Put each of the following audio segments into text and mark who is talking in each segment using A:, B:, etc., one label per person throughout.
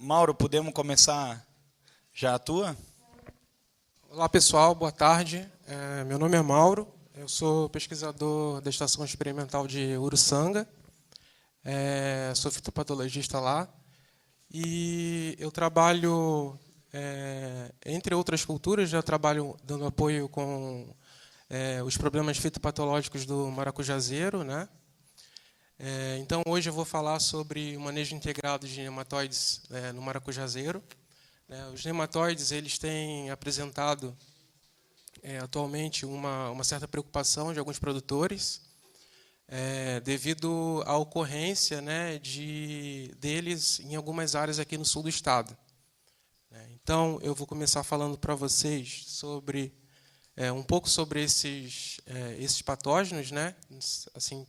A: Mauro, podemos começar já a tua?
B: Olá, pessoal, boa tarde. Meu nome é Mauro, eu sou pesquisador da Estação Experimental de Uruçanga, sou fitopatologista lá, e eu trabalho, entre outras culturas, já trabalho dando apoio com os problemas fitopatológicos do maracujazeiro, né? Então, hoje eu vou falar sobre o manejo integrado de nematóides no maracujazeiro. Os nematóides eles têm apresentado atualmente uma certa preocupação de alguns produtores devido à ocorrência, né, deles em algumas áreas aqui no sul do estado. Então, eu vou começar falando para vocês sobre um pouco sobre esses patógenos, né, assim,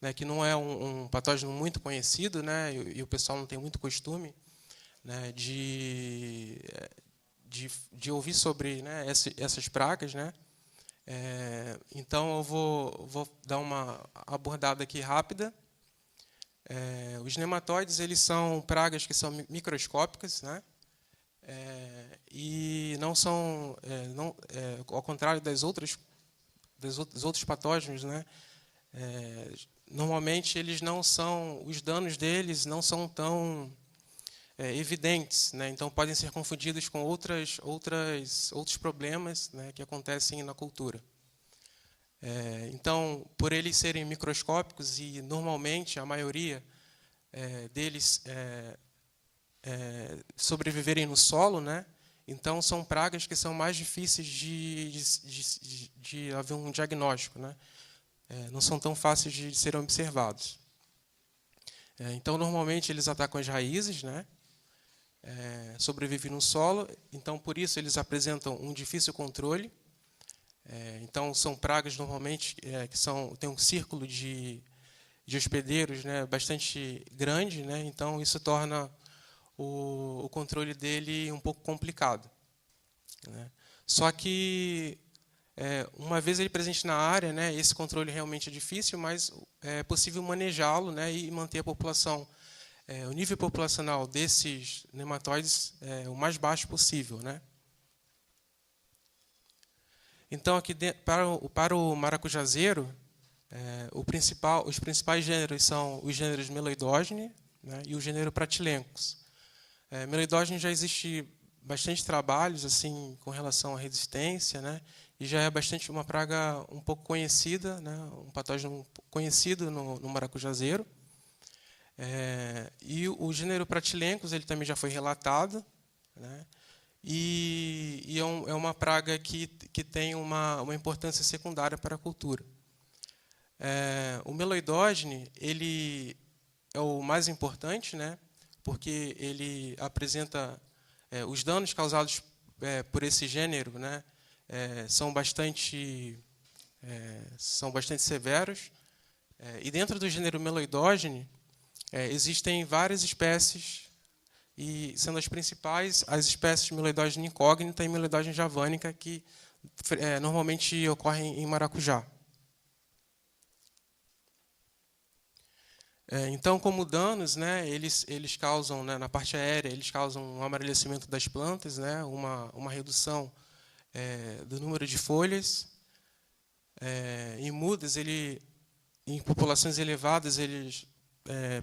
B: né, que não é um patógeno muito conhecido, né, e o pessoal não tem muito costume, né, de ouvir sobre, né, essas pragas, né? Então eu vou dar uma abordada aqui rápida. Os nematóides eles são pragas que são microscópicas, né? E não são, ao contrário dos outros patógenos, né? Normalmente eles não são, os danos deles não são tão evidentes, né? Então podem ser confundidos com outros problemas, né, que acontecem na cultura. Então, por eles serem microscópicos e normalmente a maioria deles sobreviverem no solo, né? Então são pragas que são mais difíceis de haver um diagnóstico, né? Não são tão fáceis de serem observados. Então normalmente eles atacam as raízes, né? Sobrevivem no solo, então por isso eles apresentam um difícil controle. Então são pragas normalmente que têm um círculo de hospedeiros, né, bastante grande, né? Então isso torna o controle dele um pouco complicado, né? Só que uma vez ele presente na área, né, esse controle realmente é difícil, mas é possível manejá-lo, né, e manter a população. O nível populacional desses nematóides é o mais baixo possível, né? Então, aqui para o maracujazeiro, os principais gêneros são os gêneros Meloidogene, né, e o gênero Pratilencos. Meloidogene já existe bastante trabalhos assim com relação à resistência, né, e já é bastante uma praga um pouco conhecida, né, um patógeno conhecido no maracujazeiro. E o gênero Pratilencos ele também já foi relatado, né? E é uma praga que tem uma importância secundária para a cultura. O Meloidogene ele é o mais importante, né? Porque ele apresenta os danos causados por esse gênero, né? São bastante severos. E dentro do gênero Meloidogene existem várias espécies, e sendo as principais as espécies Meloidogene incógnita e Meloidogene javanica, que normalmente ocorrem em maracujá. Então, como danos, né, eles causam, né, na parte aérea, eles causam um amarelecimento das plantas, né, uma redução do número de folhas. Em mudas, em populações elevadas, eles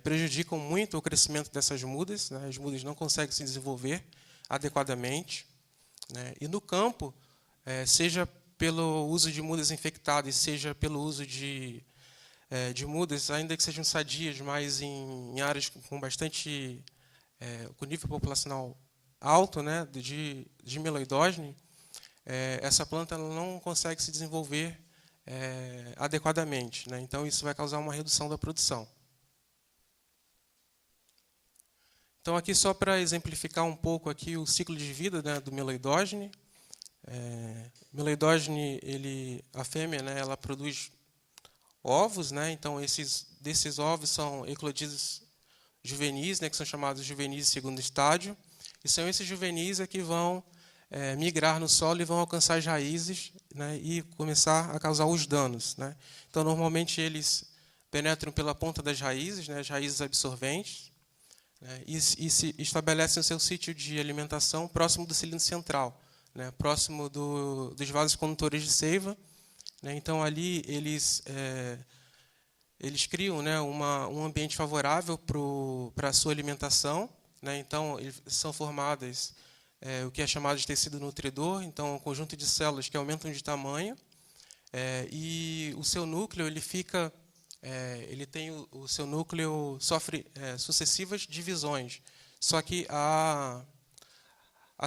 B: prejudicam muito o crescimento dessas mudas, né? As mudas não conseguem se desenvolver adequadamente, né? E no campo, seja pelo uso de mudas infectadas, seja pelo uso de mudas, ainda que sejam sadias, mas em áreas com bastante com nível populacional alto, né, de Meloidogene, essa planta ela não consegue se desenvolver adequadamente, né? Então isso vai causar uma redução da produção. Então, aqui só para exemplificar um pouco aqui o ciclo de vida, né, do Meloidogene. Meloidogene, a fêmea, né, ela produz ovos, né? Então desses ovos são eclodidos juvenis, né, que são chamados juvenis de segundo estágio, e são esses juvenis que vão migrar no solo e vão alcançar as raízes, né, e começar a causar os danos, né? Então normalmente eles penetram pela ponta das raízes, né, as raízes absorventes. né, e se estabelecem o seu sítio de alimentação próximo do cilindro central, né, próximo dos vasos condutores de seiva. Né, então, ali eles criam, né, um ambiente favorável para a sua alimentação. Né, então, são formadas o que é chamado de tecido nutridor, então, um conjunto de células que aumentam de tamanho, e o seu núcleo o seu núcleo sofre sucessivas divisões, só que a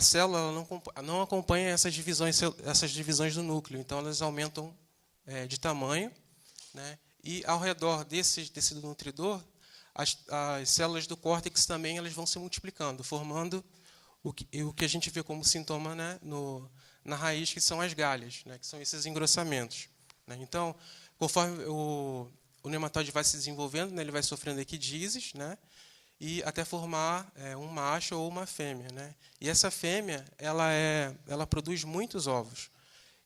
B: célula ela não acompanha essas divisões do núcleo, então elas aumentam de tamanho, né? E ao redor desse tecido nutridor, as células do córtex também elas vão se multiplicando, formando o que a gente vê como sintoma, né, na raiz, que são as galhas, né, que são esses engrossamentos. Né? Então, conforme o nematóide vai se desenvolvendo, né, ele vai sofrendo equidizes, né, e até formar um macho ou uma fêmea. Né? E essa fêmea ela produz muitos ovos.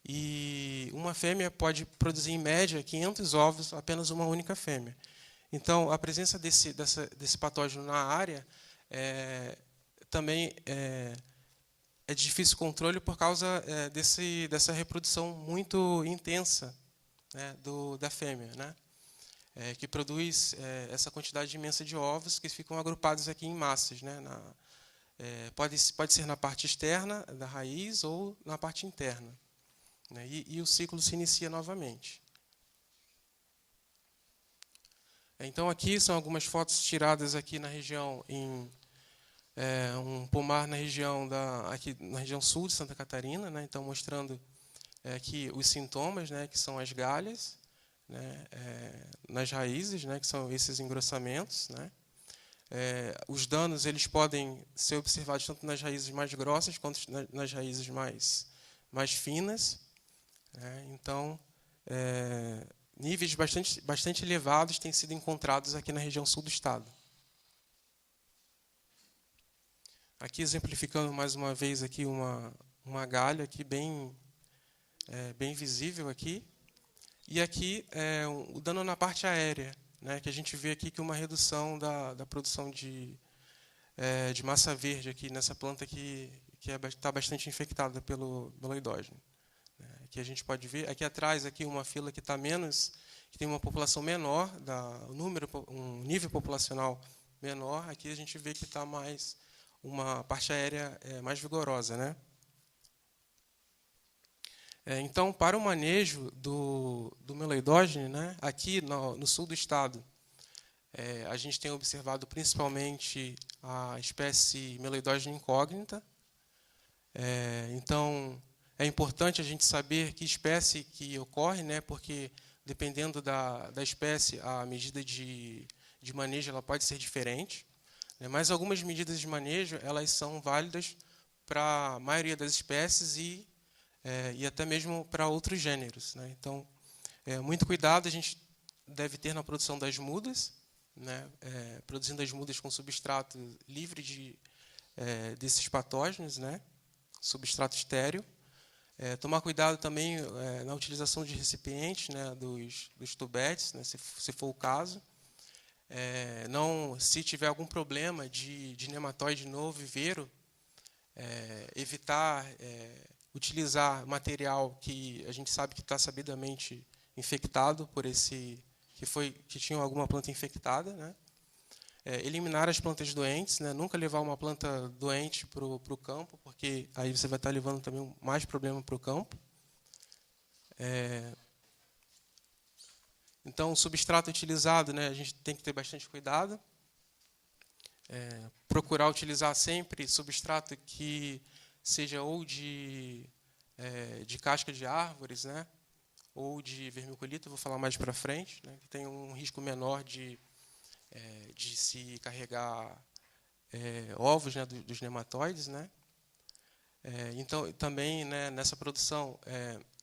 B: E uma fêmea pode produzir, em média, 500 ovos, apenas uma única fêmea. Então, a presença desse patógeno na área também é de difícil controle por causa dessa reprodução muito intensa, né, da fêmea, né, que produz essa quantidade imensa de ovos que ficam agrupados aqui em massas. Né, pode ser na parte externa da raiz ou na parte interna. Né, e o ciclo se inicia novamente. Então, aqui são algumas fotos tiradas aqui na região, um pomar na região aqui na região sul de Santa Catarina, né, então mostrando aqui os sintomas, né, que são as galhas, né, nas raízes, né, que são esses engrossamentos. Né. Os danos eles podem ser observados tanto nas raízes mais grossas quanto nas raízes mais finas. Né. Então, níveis bastante elevados têm sido encontrados aqui na região sul do estado. Aqui exemplificando mais uma vez aqui uma galha aqui bem visível aqui. E aqui o dano na parte aérea, né, que a gente vê aqui que uma redução da produção de massa verde aqui nessa planta que está bastante infectada pelo beloidógeno. Aqui a gente pode ver, aqui atrás, aqui uma fila que está que tem uma população menor, um nível populacional menor. Aqui a gente vê que está uma parte aérea mais vigorosa. Né? Então, para o manejo do beloidógeno, né, aqui no sul do estado, a gente tem observado principalmente a espécie beloidógeno incógnita. Então, é importante a gente saber que espécie que ocorre, né, porque, dependendo da espécie, a medida de manejo ela pode ser diferente. Né, mas algumas medidas de manejo elas são válidas para a maioria das espécies e até mesmo para outros gêneros. Né. Então, muito cuidado a gente deve ter na produção das mudas, né, produzindo as mudas com substrato livre desses patógenos, né, substrato estéril. Tomar cuidado também na utilização de recipientes, né, dos tubetes, né, se for o caso. Se tiver algum problema de nematóide no viveiro, evitar utilizar material que a gente sabe que está sabidamente infectado por que tinha alguma planta infectada. Né. Eliminar as plantas doentes, né? Nunca levar uma planta doente para o campo, porque aí você vai estar levando também mais problema para o campo. Então, o substrato utilizado, né, a gente tem que ter bastante cuidado. Procurar utilizar sempre substrato que seja ou de casca de árvores, né, ou de vermiculita, vou falar mais para frente, né, que tem um risco menor de se carregar ovos, né, dos nematóides. Né. Então, também, né, nessa produção,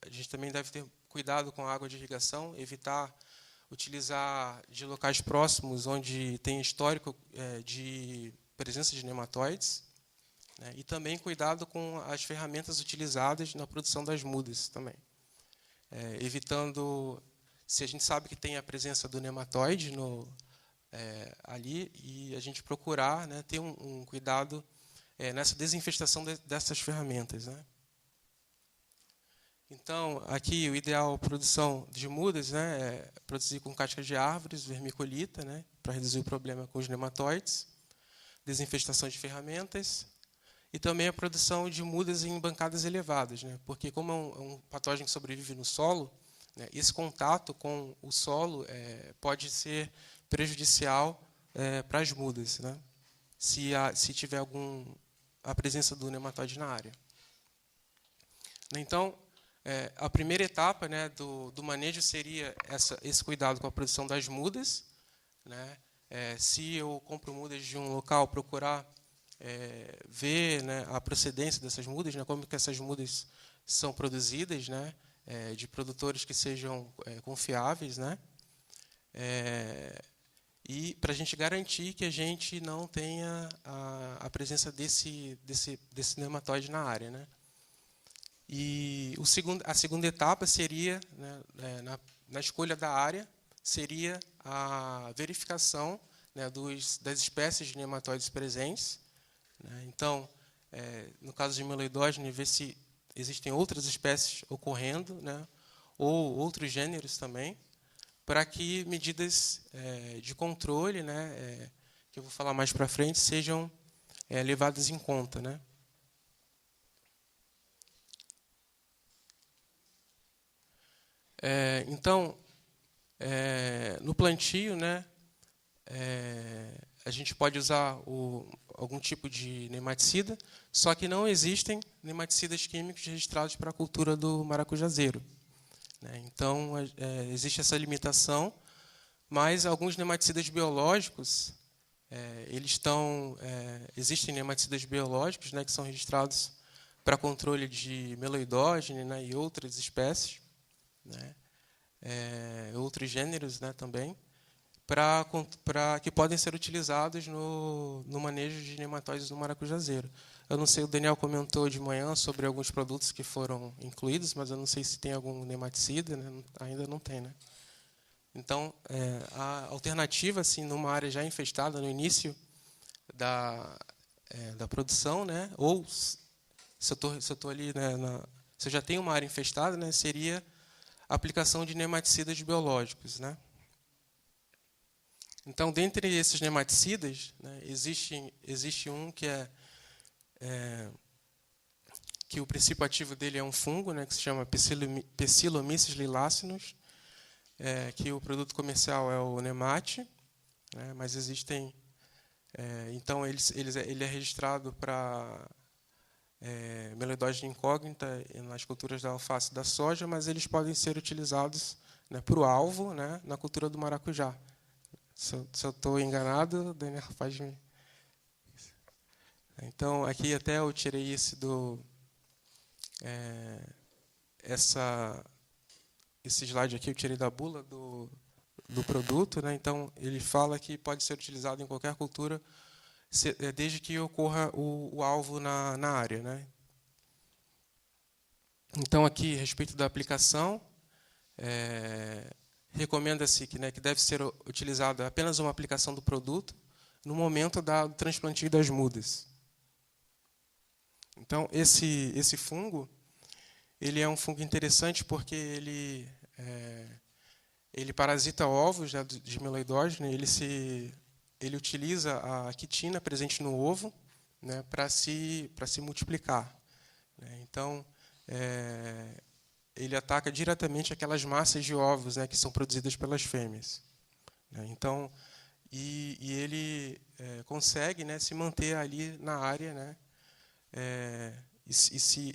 B: a gente também deve ter cuidado com a água de irrigação, evitar utilizar de locais próximos onde tem histórico de presença de nematóides. Né, e também cuidado com as ferramentas utilizadas na produção das mudas também. Evitando, se a gente sabe que tem a presença do nematóide ali e a gente procurar, né, ter um cuidado nessa desinfestação dessas ferramentas, né? Então, aqui o ideal produção de mudas, né, é produzir com cascas de árvores, vermiculita, né, para reduzir o problema com os nematóides, desinfestação de ferramentas e também a produção de mudas em bancadas elevadas, né, porque como é um patógeno que sobrevive no solo, né, esse contato com o solo pode ser prejudicial para as mudas, né, se tiver a presença do nematóide na área. Então, a primeira etapa, né, do manejo seria esse cuidado com a produção das mudas, né? Se eu compro mudas de um local, procurar ver, né, a procedência dessas mudas, né, como que essas mudas são produzidas, né, de produtores que sejam confiáveis, né, e para a gente garantir que a gente não tenha a presença desse nematóide na área, né. E a segunda etapa seria, né, na escolha da área, seria a verificação, né, das espécies de nematóides presentes, né. Então, no caso de meloidógene, ver se existem outras espécies ocorrendo, né, ou outros gêneros também, para que medidas de controle, né, que eu vou falar mais para frente, sejam levadas em conta, né. Então, no plantio, né, a gente pode usar algum tipo de nematicida, só que não existem nematicidas químicos registrados para a cultura do maracujazeiro, né. Então, existe essa limitação, mas alguns nematicidas biológicos, existem nematicidas biológicos, né, que são registrados para controle de meloidógene, né, e outras espécies, né, outros gêneros, né, também, que podem ser utilizados no manejo de nematóides no maracujazeiro. Eu não sei, o Daniel comentou de manhã sobre alguns produtos que foram incluídos, mas eu não sei se tem algum nematicida, né, ainda não tem, né. Então, a alternativa, assim, numa área já infestada no início da produção, né, ou se eu estou ali, né, se eu já tenho uma área infestada, né, seria a aplicação de nematicidas biológicos, né. Então, dentre esses nematicidas, né, existe um que que o princípio ativo dele é um fungo, né, que se chama Psillomyces lilacinus, que o produto comercial é o Nemate, né, mas existem... então, ele é registrado para meloidógene incógnita nas culturas da alface e da soja, mas eles podem ser utilizados, né, para o alvo, né, na cultura do maracujá. Se eu estou enganado, Daniel, faz me... Então, aqui até eu tirei esse esse slide aqui eu tirei da bula do produto, né? Então, ele fala que pode ser utilizado em qualquer cultura, desde que ocorra o alvo na área, né? Então, aqui, a respeito da aplicação, recomenda-se que deve ser utilizada apenas uma aplicação do produto no momento do transplantio das mudas. Então, esse fungo, ele é um fungo interessante porque ele parasita ovos, né, de meloidógene. Ele utiliza a quitina presente no ovo, né, para se multiplicar, né. Então, ele ataca diretamente aquelas massas de ovos, né, que são produzidas pelas fêmeas, né. Então, ele consegue, né, se manter ali na área, né,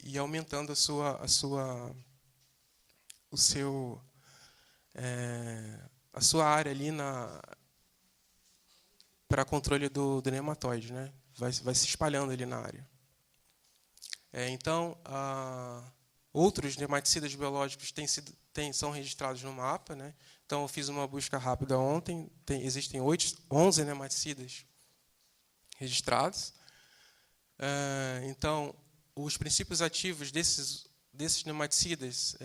B: e aumentando a sua área ali para controle do nematóide, né, vai se espalhando ali na área. Então, outros nematicidas biológicos são registrados no mapa, né. Então, eu fiz uma busca rápida ontem. Existem 11 nematicidas registrados. Então, os princípios ativos desses nematicidas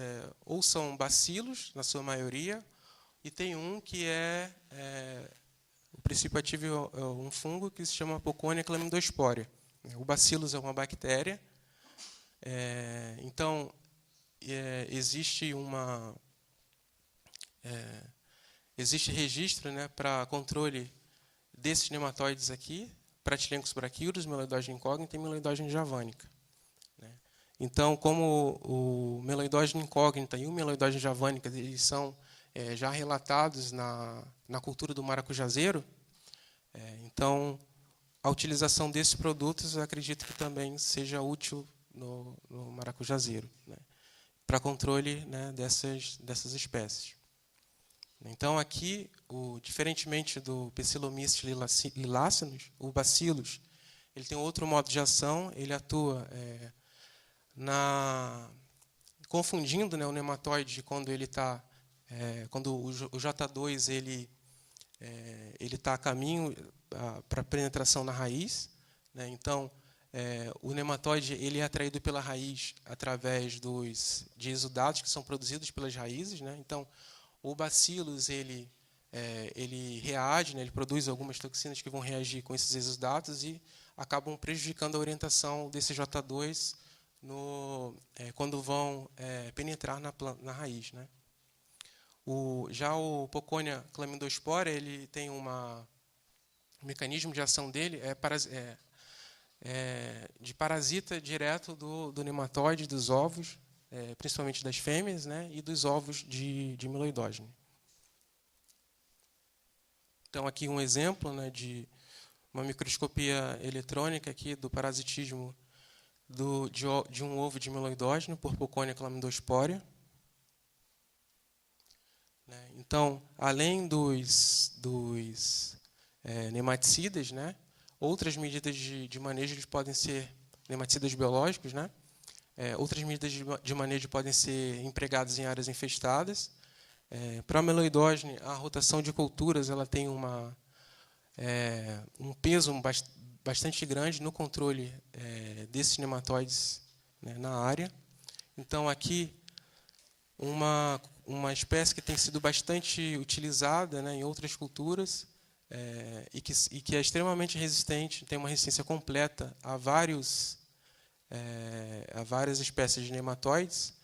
B: ou são bacilos, na sua maioria, e tem um que o princípio ativo é um fungo que se chama Poconia chlamydospora. O bacillus é uma bactéria. Então, existe registro, né, para controle desses nematóides aqui, Pratylencos brachyurus, Meloidogene incógnita e Meloidogene javanica. Então, como o Meloidogene incógnita e o Meloidogene javanica eles são já relatados na cultura do maracujazeiro, então a utilização desses produtos eu acredito que também seja útil no maracujazeiro, né, para controle, né, dessas espécies. Então, aqui, diferentemente do Bacillomyces lilacinus, o bacillus ele tem outro modo de ação, ele atua confundindo, né, o nematóide quando ele está, quando o J2 ele está a caminho para a penetração na raiz, né, então o nematóide ele é atraído pela raiz através de exudatos que são produzidos pelas raízes, né, então o bacillus ele reage, né, ele produz algumas toxinas que vão reagir com esses exudatos e acabam prejudicando a orientação desse J2 quando vão penetrar na raiz, né. Já o Poconia chlamydospora ele tem um mecanismo de ação dele de parasita direto do nematóide, dos ovos, principalmente das fêmeas, né, e dos ovos de Meloidogene. Então, aqui um exemplo, né, de uma microscopia eletrônica aqui do parasitismo de um ovo de Meloidogene por Poconia chlamydospora. Então, além dos nematicidas, né, outras medidas de manejo podem ser nematicidas biológicos, né, outras medidas de manejo podem ser empregadas em áreas infestadas. Para a Meloidogene, a rotação de culturas ela tem um peso bastante grande no controle desses nematóides, né, na área. Então, aqui, uma espécie que tem sido bastante utilizada, né, em outras culturas e que é extremamente resistente, tem uma resistência completa a várias espécies de nematóides,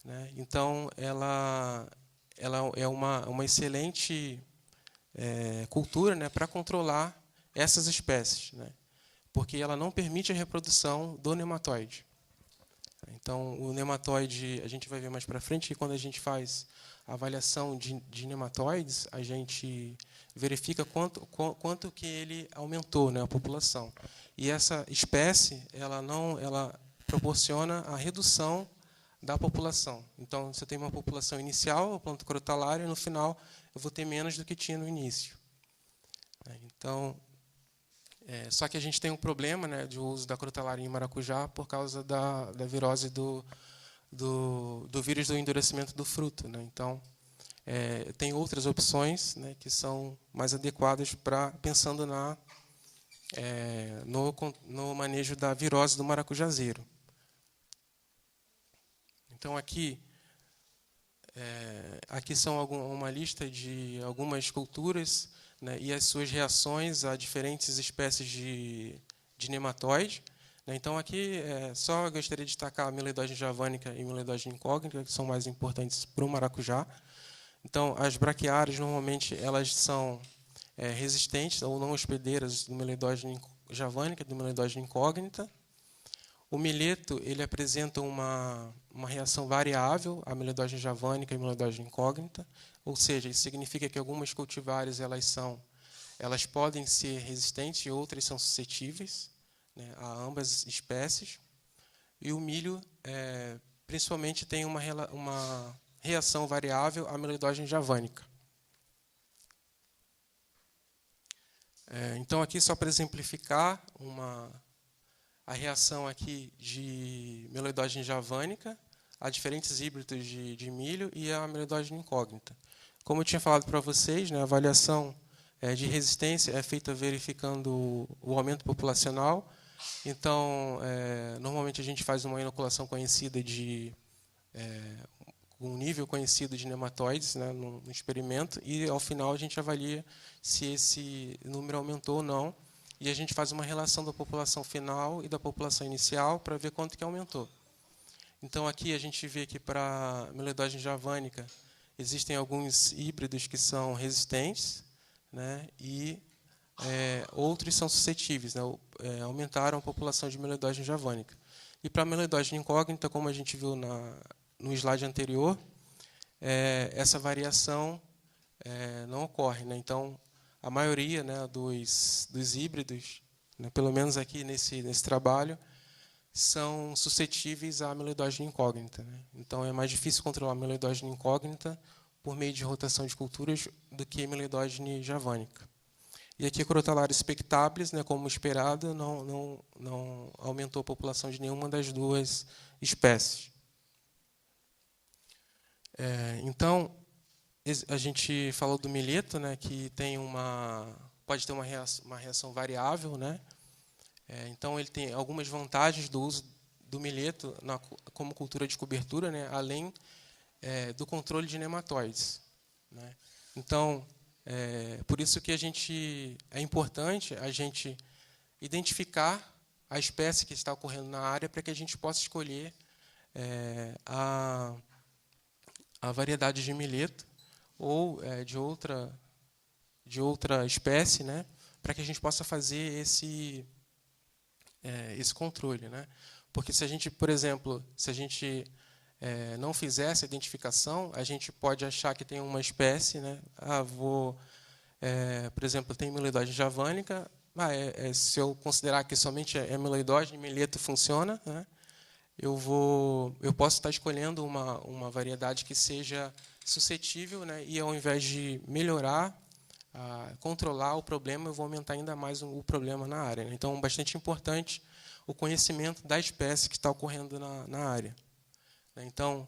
B: né? Então, ela é uma excelente cultura, né, para controlar essas espécies, né, porque ela não permite a reprodução do nematóide. Então, o nematóide, a gente vai ver mais para frente, que quando a gente faz a avaliação de nematóides, a gente verifica quanto que ele aumentou, né, a população. E essa espécie, ela proporciona a redução da população. Então, você tem uma população inicial, a planta crotalária, e no final eu vou ter menos do que tinha no início. Então, só que a gente tem um problema, né, de uso da crotalária em maracujá por causa da virose do vírus do endurecimento do fruto, né? Então, tem outras opções, né, que são mais adequadas pensando no manejo da virose do maracujazeiro. Então, aqui são uma lista de algumas culturas, né, e as suas reações a diferentes espécies de nematóide. Então, aqui só gostaria de destacar a Meloidogene javanica e Meloidogene incógnita, que são mais importantes para o maracujá. Então, as braquiárias, normalmente, elas são resistentes ou não hospedeiras do Meloidogene javanica e do Meloidogene incógnita. O mileto ele apresenta uma reação variável à Meloidogene javanica e Meloidogene incógnita, ou seja, isso significa que algumas cultivares elas podem ser resistentes e outras são suscetíveis, né, a ambas espécies. E o milho, principalmente, tem uma reação variável à Meloidogene javanica. Então, aqui, só para exemplificar a reação aqui de Meloidogene javanica a diferentes híbridos de milho e a Meloidogene incógnita. Como eu tinha falado para vocês, né, a avaliação de resistência é feita verificando o aumento populacional. Então, normalmente a gente faz uma inoculação conhecida algum nível conhecido de nematóides, né, no experimento, e ao final a gente avalia se esse número aumentou ou não, e a gente faz uma relação da população final e da população inicial para ver quanto que aumentou. Então, aqui a gente vê que para a Meloidogene javânica existem alguns híbridos que são resistentes, né, e outros são suscetíveis, né, aumentaram a população de Meloidogene javânica. E para a Meloidogene incógnita, como a gente viu no slide anterior, essa variação não ocorre, né? Então, a maioria, né, dos híbridos, né, pelo menos aqui nesse trabalho, são suscetíveis à amiloidogene incógnita, né? Então, é mais difícil controlar a amiloidogene incógnita por meio de rotação de culturas do que a amiloidogene javânica. E aqui a Crotalaria spectabilis, né, como esperado, não aumentou a população de nenhuma das duas espécies. Então, a gente falou do mileto, né, que pode ter uma reação variável, né? Então, ele tem algumas vantagens do uso do mileto como cultura de cobertura, né, além do controle de nematóides, né? Então, por isso que é importante a gente identificar a espécie que está ocorrendo na área para que a gente possa escolher a variedade de mileto ou de outra espécie, né, para que a gente possa fazer esse controle, né? Porque se a gente, por exemplo, não fizer essa identificação, a gente pode achar que tem uma espécie, né? Por exemplo, tem amiloidogene javânica, se eu considerar que somente é amiloidogene, mileto funciona, né? Eu posso estar escolhendo uma variedade que seja suscetível, né? E ao invés de melhorar, controlar o problema, eu vou aumentar ainda mais o problema na área, né? Então, é bastante importante o conhecimento da espécie que está ocorrendo na área. Então,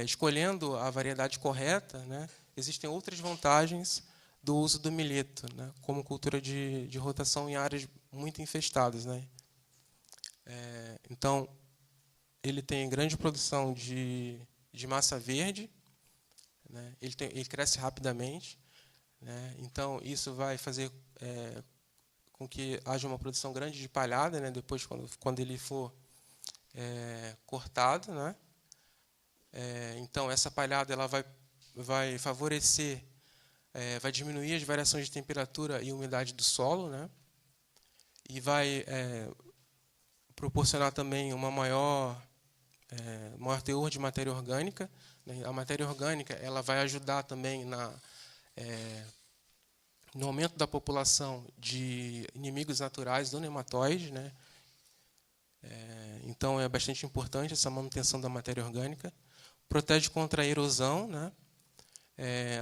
B: escolhendo a variedade correta, né, existem outras vantagens do uso do mileto, né, como cultura de rotação em áreas muito infestadas, né? Então, ele tem grande produção de massa verde, né, ele cresce rapidamente, né? Então, isso vai fazer com que haja uma produção grande de palhada, né, depois, quando ele for cortado, né? Então, essa palhada ela vai favorecer, vai diminuir as variações de temperatura e umidade do solo, né? E vai proporcionar também uma maior teor de matéria orgânica, né? A matéria orgânica ela vai ajudar também no aumento da população de inimigos naturais do nematóide, né? Então, é bastante importante essa manutenção da matéria orgânica. Protege contra a erosão, né?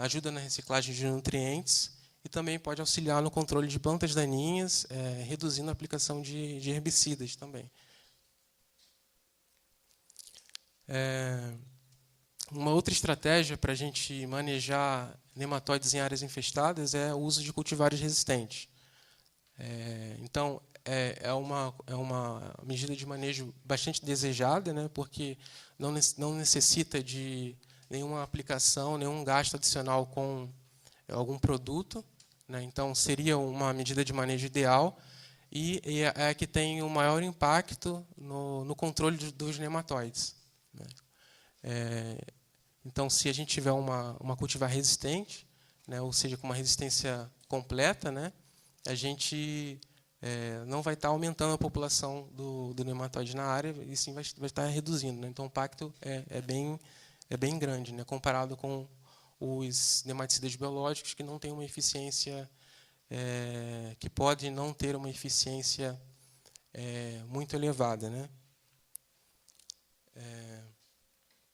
B: Ajuda na reciclagem de nutrientes e também pode auxiliar no controle de plantas daninhas, reduzindo a aplicação de herbicidas também. Uma outra estratégia para a gente manejar nematóides em áreas infestadas é o uso de cultivares resistentes. Então, é uma medida de manejo bastante desejada, né, porque não necessita de nenhuma aplicação, nenhum gasto adicional com algum produto, né? Então, seria uma medida de manejo ideal e é a que tem o maior impacto no controle dos nematóides, né? Então, se a gente tiver uma cultivar resistente, né, ou seja, com uma resistência completa, né, a gente não vai estar aumentando a população do nematóide na área, e sim vai estar reduzindo, né? Então, o impacto é bem grande, né, comparado com os nematicidas biológicos que não têm uma eficiência, que pode não ter uma eficiência muito elevada, né?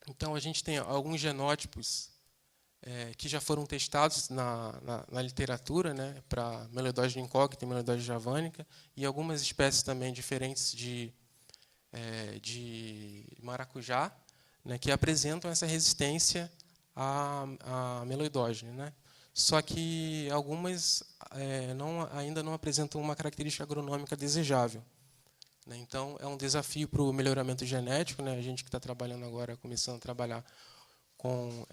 B: Então, a gente tem alguns genótipos que já foram testados na literatura, né, para Meloidogene incógnita e Meloidogene javânica, e algumas espécies também diferentes de maracujá, né, que apresentam essa resistência à meloidógene, né? Só que algumas ainda não apresentam uma característica agronômica desejável, né? Então, é um desafio para o melhoramento genético, né? A gente que está trabalhando agora, começando a trabalhar com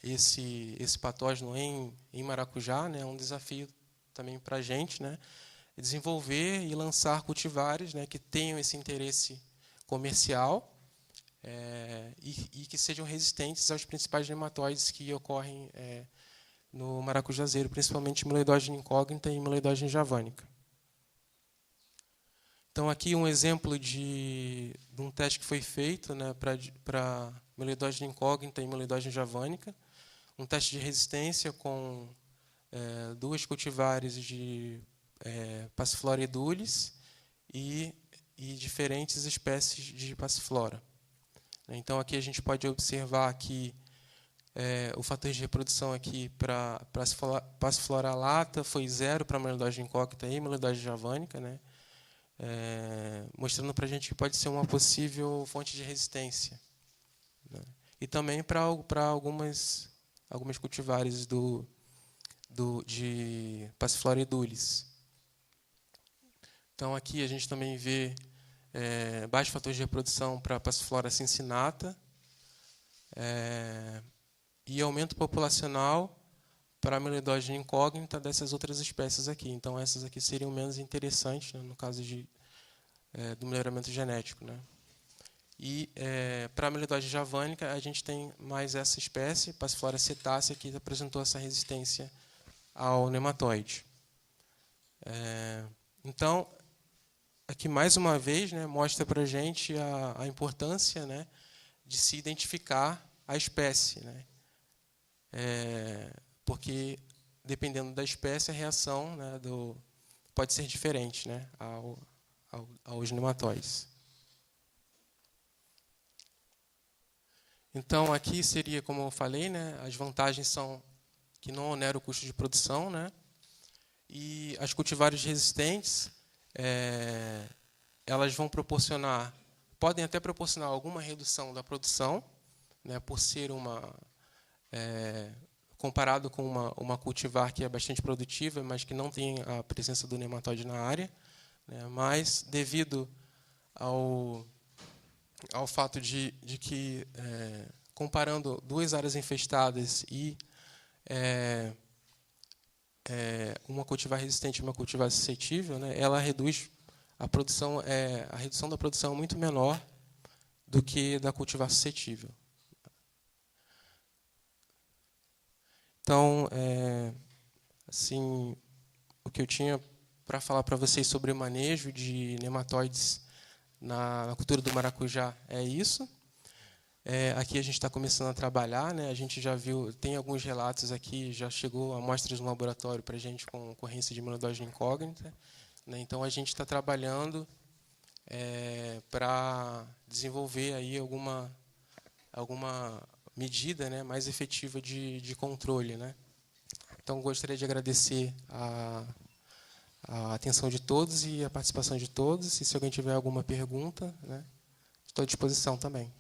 B: esse patógeno em maracujá, né? É um desafio também para a gente, né? Desenvolver e lançar cultivares, né, que tenham esse interesse comercial e que sejam resistentes aos principais nematóides que ocorrem no maracujazeiro, principalmente Myloidogene incógnita e Myloidogene javanica. Então, aqui um exemplo de um teste que foi feito, né, para Myloidogene incógnita e Myloidogene javanica, um teste de resistência com 2 cultivares de Passiflora edulis e diferentes espécies de Passiflora. Então, aqui a gente pode observar que o fator de reprodução aqui para Passiflora lata foi 0 para Myloidogene incógnita e Myloidogene javanica, né? Mostrando para a gente que pode ser uma possível fonte de resistência, né? E também para algumas cultivares de Passiflora edulis. Então, aqui a gente também vê baixo fator de reprodução para Passiflora cincinata e aumento populacional para a Myloidogene incógnita dessas outras espécies aqui. Então, essas aqui seriam menos interessantes, né, no caso do melhoramento genético, né? E para a Myloidogene javanica, a gente tem mais essa espécie, Passiflora cetácea, que apresentou essa resistência ao nematóide. Então, aqui mais uma vez, né, mostra para a gente a importância, né, de se identificar a espécie, né? Porque, dependendo da espécie, a reação, né, pode ser diferente, né, aos nematóides. Então, aqui seria, como eu falei, né, as vantagens são que não onera o custo de produção, né, e as cultivares resistentes, elas vão podem até proporcionar alguma redução da produção, né, por ser comparado com uma cultivar que é bastante produtiva, mas que não tem a presença do nematóide na área, né, mas devido ao fato de que, comparando 2 áreas infestadas e uma cultivar resistente e uma cultivar suscetível, né, ela reduz a produção, a redução da produção é muito menor do que da cultivar suscetível. Então, assim, o que eu tinha para falar para vocês sobre o manejo de nematóides na cultura do maracujá é isso. Aqui a gente está começando a trabalhar, né? A gente já viu, tem alguns relatos aqui, já chegou amostras no laboratório para a gente com ocorrência de Myloidogene incógnita, né? Então a gente está trabalhando para desenvolver aí alguma medida, né, mais efetiva de controle, né? Então gostaria de agradecer a atenção de todos e a participação de todos. E se alguém tiver alguma pergunta, né, estou à disposição também.